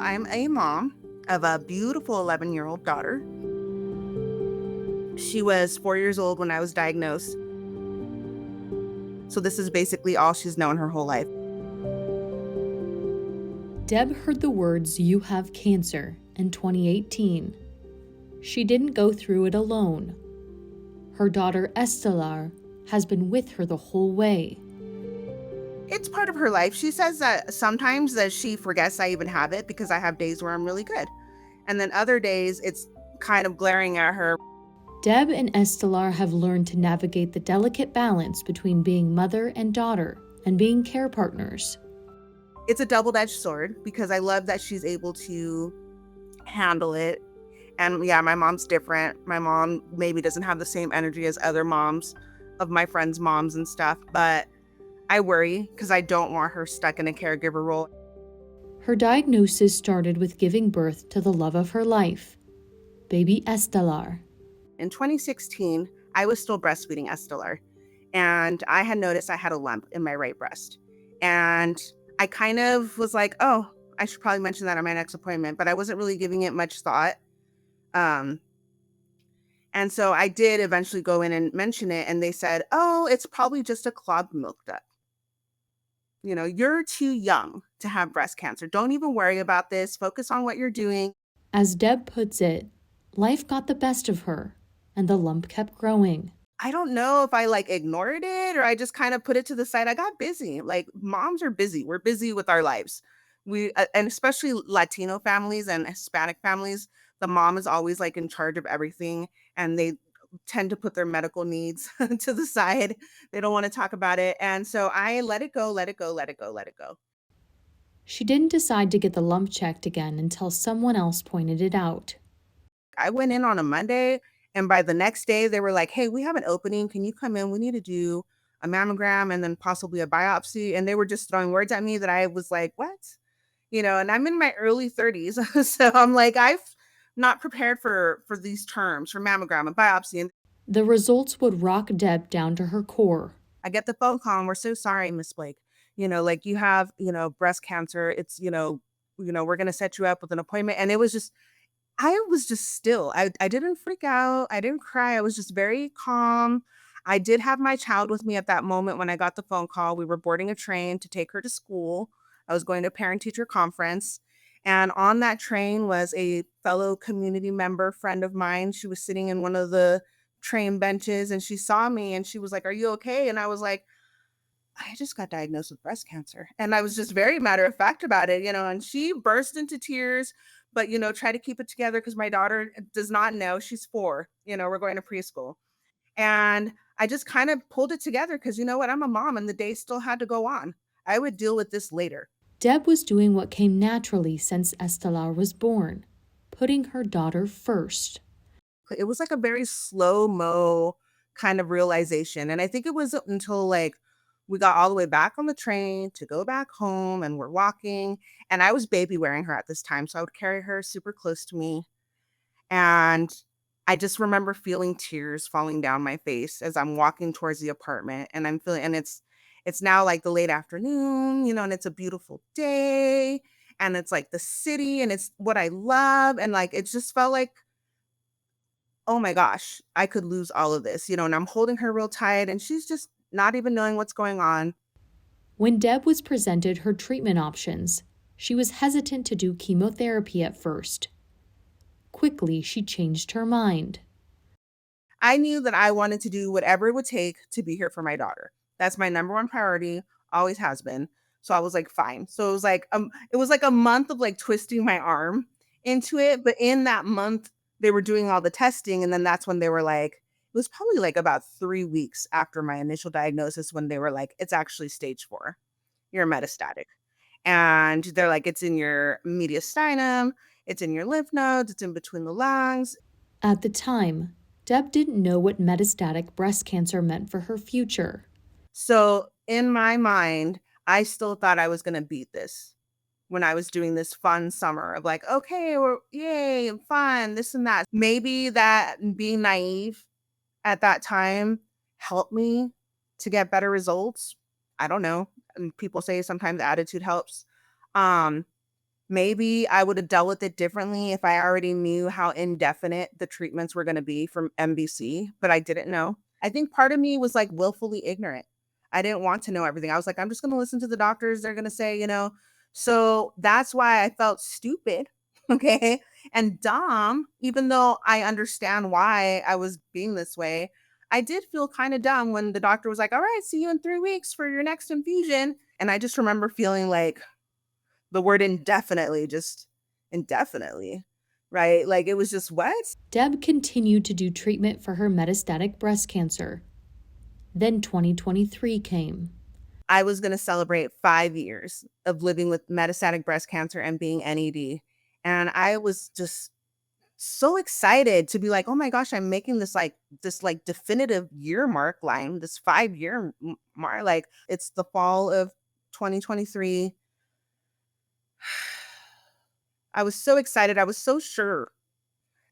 I'm a mom of a beautiful 11-year-old daughter. She was 4 years old when I was diagnosed. So this is basically all she's known her whole life. Deb heard the words, "You have cancer," in 2018. She didn't go through it alone. Her daughter Estelar has been with her the whole way. It's part of her life. She says that sometimes that she forgets I even have it because I have days where I'm really good. And then other days it's kind of glaring at her. Deb and Estelar have learned to navigate the delicate balance between being mother and daughter and being care partners. It's a double-edged sword because I love that she's able to handle it. And yeah, my mom's different. My mom maybe doesn't have the same energy as other moms of my friends' moms and stuff, but I worry because I don't want her stuck in a caregiver role. Her diagnosis started with giving birth to the love of her life, baby Estelar. In 2016, I was still breastfeeding Estelar, and I had noticed I had a lump in my right breast. And I kind of was like, oh, I should probably mention that at my next appointment, but I wasn't really giving it much thought. Um, and so I did eventually go in and mention it, and they said, oh, it's probably just a clogged milk duct. You're too young to have breast cancer. Don't even worry about this. Focus on what you're doing. As Deb puts it, life got the best of her, and the lump kept growing. I don't know if I ignored it or I just kind of put it to the side. I got busy. Like moms are busy. We're busy with our lives. And especially Latino families and Hispanic families, the mom is always in charge of everything and they tend to put their medical needs to the side. They don't want to talk about it. And so I let it go, let it go, let it go, let it go. She didn't decide to get the lump checked again until someone else pointed it out. I went in on a Monday, and by the next day, they were like, "Hey, we have an opening. Can you come in? We need to do a mammogram and then possibly a biopsy." And they were just throwing words at me that I was like, "What?" And I'm in my early 30s. So I'm like, I've not prepared for these terms for mammogram and biopsy. And The results would rock Deb down to her core. I get the phone call and we're so sorry, Miss Blake. You have, breast cancer. It's, we're gonna set you up with an appointment. And it was just I was just still. I didn't freak out. I didn't cry. I was just very calm. I did have my child with me at that moment when I got the phone call. We were boarding a train to take her to school. I was going to a parent-teacher conference. And on that train was a fellow community member, friend of mine. She was sitting in one of the train benches and she saw me and she was like, "Are you okay?" And I was like, I just got diagnosed with breast cancer. And I was just very matter of fact about it, and she burst into tears, but, try to keep it together because my daughter does not know. She's 4, we're going to preschool. And I just kind of pulled it together because you know what? I'm a mom and the day still had to go on. I would deal with this later. Deb was doing what came naturally since Estelar was born, putting her daughter first. It was like a very slow mo kind of realization. And I think it was until we got all the way back on the train to go back home and we're walking. And I was baby wearing her at this time. So I would carry her super close to me. And I just remember feeling tears falling down my face as I'm walking towards the apartment. And I'm feeling, and it's now the late afternoon, and it's a beautiful day. And it's the city and it's what I love. And it just felt like, oh my gosh, I could lose all of this, and I'm holding her real tight and she's just not even knowing what's going on. When Deb was presented her treatment options, she was hesitant to do chemotherapy at first. Quickly, she changed her mind. I knew that I wanted to do whatever it would take to be here for my daughter. That's my number one priority, always has been. So I was like, fine. So it was like a month of twisting my arm into it. But in that month, they were doing all the testing. And then that's when they were like, it was probably about 3 weeks after my initial diagnosis when they were like, it's actually stage 4. You're metastatic. And they're like, it's in your mediastinum, it's in your lymph nodes, it's in between the lungs. At the time, Deb didn't know what metastatic breast cancer meant for her future. So in my mind, I still thought I was going to beat this when I was doing this fun summer of okay, we're yay, fun, this and that. Maybe that being naive at that time helped me to get better results. I don't know. And people say sometimes attitude helps. Um, Maybe I would have dealt with it differently if I already knew how indefinite the treatments were gonna be from MBC, but I didn't know. I think part of me was, like, willfully ignorant. I didn't want to know everything. I was like, "I'm just gonna listen to the doctors, they're gonna say," you know? So, that's why I felt stupid, okay, and dumb, even though I understand why I was being this way. I did feel kinda dumb when the doctor was like, "Alright, see you in 3 weeks for your next infusion," and I just remember feeling like the word indefinitely, just indefinitely, right? Like, it was just, "What?" Deb continued to do treatment for her metastatic breast cancer. Then 2023 came. I was gonna celebrate 5 years of living with metastatic breast cancer and being NED, and I was just so excited to be like, "Oh my gosh, I'm making this definitive year mark line, this 5-year mark." Like, it's the fall of 2023. I was so excited, I was so sure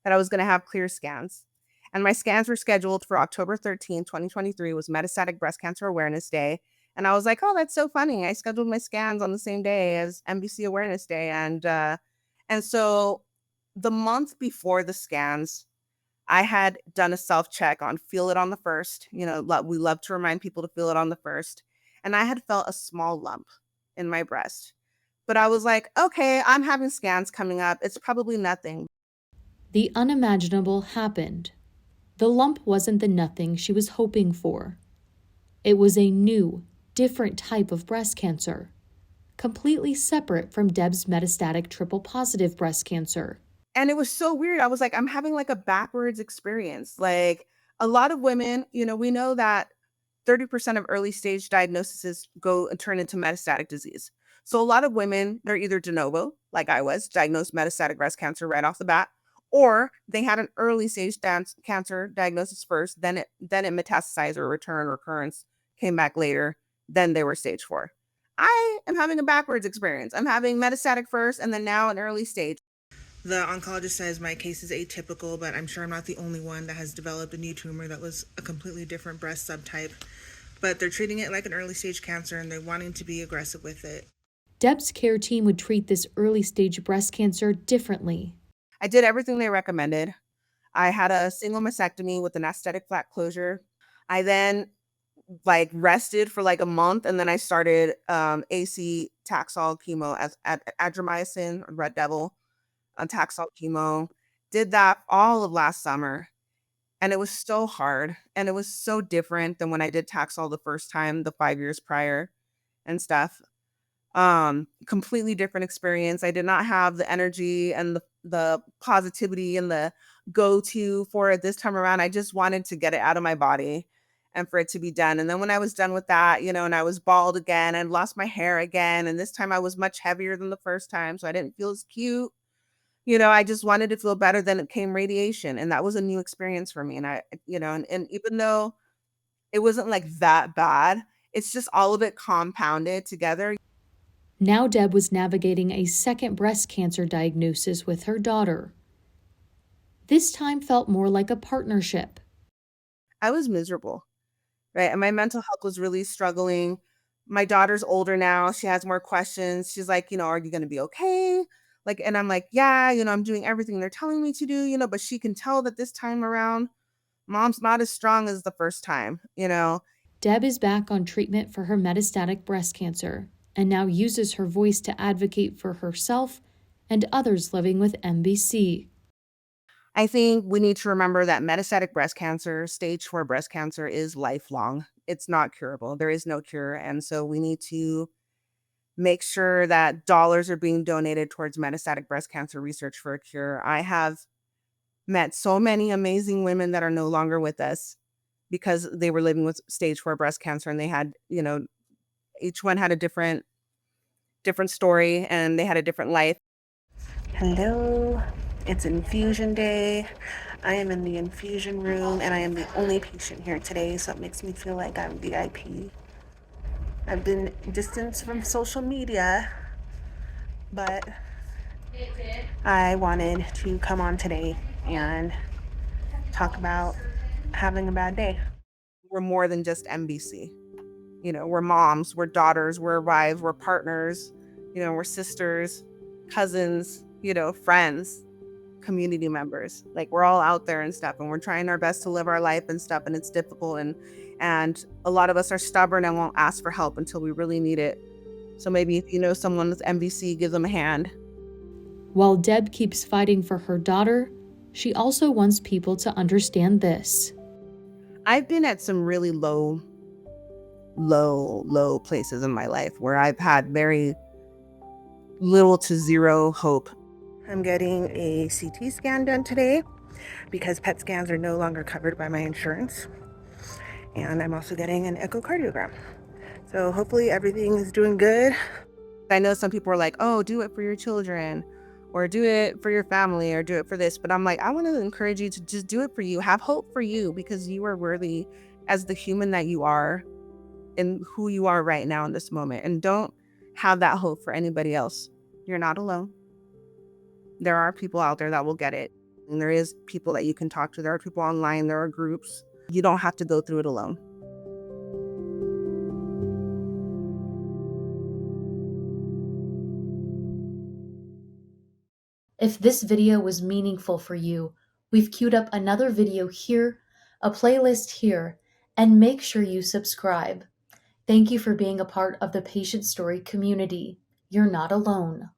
that I was gonna have clear scans. And my scans were scheduled for October 13th, 2023 was Metastatic Breast Cancer Awareness Day. And I was like, "Oh, that's so funny. I scheduled my scans on the same day as MBC Awareness Day." And so the month before the scans, I had done a self-check on feel it on the first, we love to remind people to feel it on the first. And I had felt a small lump in my breast. But I was like, "Okay, I'm having scans coming up. It's probably nothing." The unimaginable happened. The lump wasn't the nothing she was hoping for. It was a new, different type of breast cancer, completely separate from Deb's metastatic triple positive breast cancer. And it was so weird. I was like, I'm having like a backwards experience. Like a lot of women, we know that 30% of early stage diagnoses go and turn into metastatic disease. So a lot of women, they're either de novo, like I was, diagnosed metastatic breast cancer right off the bat, or they had an early stage cancer diagnosis first, then it metastasized or returned recurrence came back later, then they were stage 4. I am having a backwards experience. I'm having metastatic first and then now an early stage. The oncologist says my case is atypical, but I'm sure I'm not the only one that has developed a new tumor that was a completely different breast subtype. But they're treating it like an early stage cancer and they're wanting to be aggressive with it. Deb's care team would treat this early stage breast cancer differently. I did everything they recommended. I had a single mastectomy with an aesthetic flat closure. I then rested for like a month and then I started AC Taxol chemo as adramycin, Red Devil, on Taxol chemo. Did that all of last summer. And it was so hard, and it was so different than when I did Taxol the first time, the 5 years prior and stuff. Completely different experience. I did not have the energy and the positivity and the go-to for it this time around. I just wanted to get it out of my body and for it to be done. And then when I was done with that, and I was bald again and lost my hair again, and this time I was much heavier than the first time, so I didn't feel as cute. I just wanted to feel better, then it came radiation, and that was a new experience for me, and and even though it wasn't, like, that bad, it's just all of it compounded together. Now Deb was navigating a second breast cancer diagnosis with her daughter. This time felt more like a partnership. I was miserable, right? And my mental health was really struggling. My daughter's older now, she has more questions. She's like, "Are you gonna be okay?" Like, and I'm like, "Yeah, I'm doing everything they're telling me to do," but she can tell that this time around, mom's not as strong as the first time. Deb is back on treatment for her metastatic breast cancer and now uses her voice to advocate for herself and others living with MBC. I think we need to remember that metastatic breast cancer, stage 4 breast cancer is lifelong. It's not curable. There is no cure. And so we need to make sure that dollars are being donated towards metastatic breast cancer research for a cure. I have met so many amazing women that are no longer with us because they were living with stage 4 breast cancer and they had, each one had a different story and they had a different life. Hello, it's infusion day. I am in the infusion room and I am the only patient here today, so it makes me feel like I'm VIP. I've been distanced from social media, but I wanted to come on today and talk about having a bad day. We're more than just MBC. We're moms, we're daughters, we're wives, we're partners, we're sisters. cousins, friends, community members. Like we're all out there and stuff, and we're trying our best to live our life and stuff, and it's difficult, and a lot of us are stubborn and won't ask for help until we really need it. So maybe if you know someone with MVC, give them a hand. While Deb keeps fighting for her daughter, she also wants people to understand this. I've been at some really low places in my life where I've had very little to zero hope. I'm getting a CT scan done today because PET scans are no longer covered by my insurance. And I'm also getting an echocardiogram. So hopefully everything is doing good. I know some people are like, oh, do it for your children or do it for your family or do it for this. But I'm like, I want to encourage you to just do it for you. Have hope for you because you are worthy as the human that you are and who you are right now in this moment. And don't have that hope for anybody else. You're not alone. There are people out there that will get it. And there is people that you can talk to. There are people online. There are groups. You don't have to go through it alone. If this video was meaningful for you, we've queued up another video here, a playlist here, and make sure you subscribe. Thank you for being a part of the Patient Story community. You're not alone.